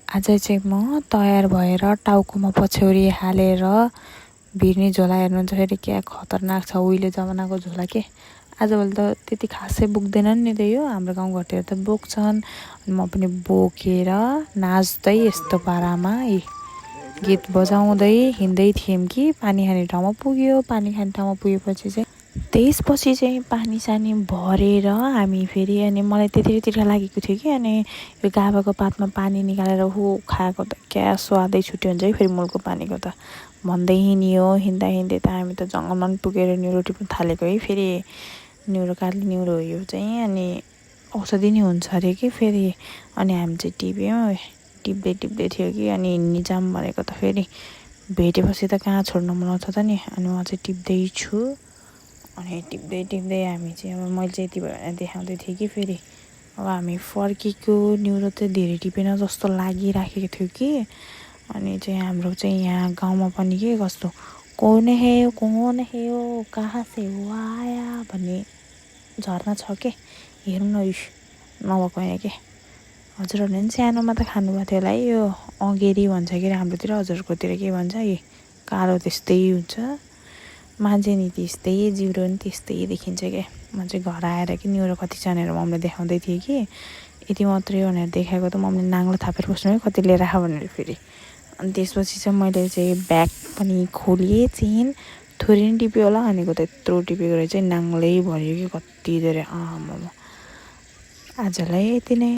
आज चाहिँ म तयार भएर टाउकोमा पछ्यौरी हालेर भिर्ने झोला हेर्नुहुन्छ फेरि क्या खतरनाक छ उहिले जमानाको झोला के। आजभोलि त त्यति खासै बोक्दैनन् नि त यो हाम्रो गाउँघरतिर त बोक्छन्। अनि म पनि बोकेर नाच्दै यस्तो पारामा गीत बजाउँदै हिँड्दै थियौँ कि पानी खाने ठाउँमा पुग्यो। पानी खाने ठाउँमा पुगेपछि चाहिँ त्यसपछि चाहिँ पानी सानी भरेर हामी फेरि अनि मलाई त्यतिखेर लागेको थियो कि अनि यो गाभाको पातमा पानी निकालेर खाएको त क्या स्वादै छुट्यो हुन्छ है फेरि मूलको पानीको त भन्दै हिँड्यो। हिँड्दा त हामी त जङ्गलमा पनि पुगेर न्युरो टिप्नु थालेको है। फेरि न्युरो काट्ने न्युरो हो यो चाहिँ अनि औषधि नै हुन्छ अरे कि फेरि। अनि हामी चाहिँ टिप्यौँ टिप्दै थियो कि अनि हिँड्ने जाम भनेको त फेरि भेटेपछि त कहाँ छोड्नु मन आउँछ त नि। अनि म चाहिँ टिप्दै छु अनि टिप्दै हामी चाहिँ अब मैले चाहिँ यति भएर देखाउँदै थिएँ कि फेरि अब हामी फर्केको न्युरो त धेरै टिपेन जस्तो लागिराखेको थियो कि। अनि चाहिँ हाम्रो चाहिँ यहाँ गाउँमा पनि के कस्तो कौन है यो कहाँ से हो आया भन्ने झर्ना छ के हेर्नु न नभएको होइन के। हजुरहरूले पनि सानोमा त खानुभएको थियो होला है यो अँगेरी भन्छ के हाम्रोतिर हजुरकोतिर के भन्छ यी कालो त्यस्तै हुन्छ मान्छे नि त्यस्तै जिउरो नि त्यस्तै देखिन्छ क्या। म चाहिँ घर आएर कि न्युरो कति छ भनेर मम्मीले देखाउँदै थिएँ कि यति मात्रै भनेर देखाएको त मम्मीले नाङ्लो थापेर बस्नु है कति लिएर आएको भनेर फेरि। अनि त्यसपछि चाहिँ मैले चाहिँ ब्याग पनि खोलेँ चेन थोरै नि टिप्यो होला भनेको त यत्रो टिपेको रहेछ नाङ्लै भरियो कि कति धेरै आजलाई यति नै।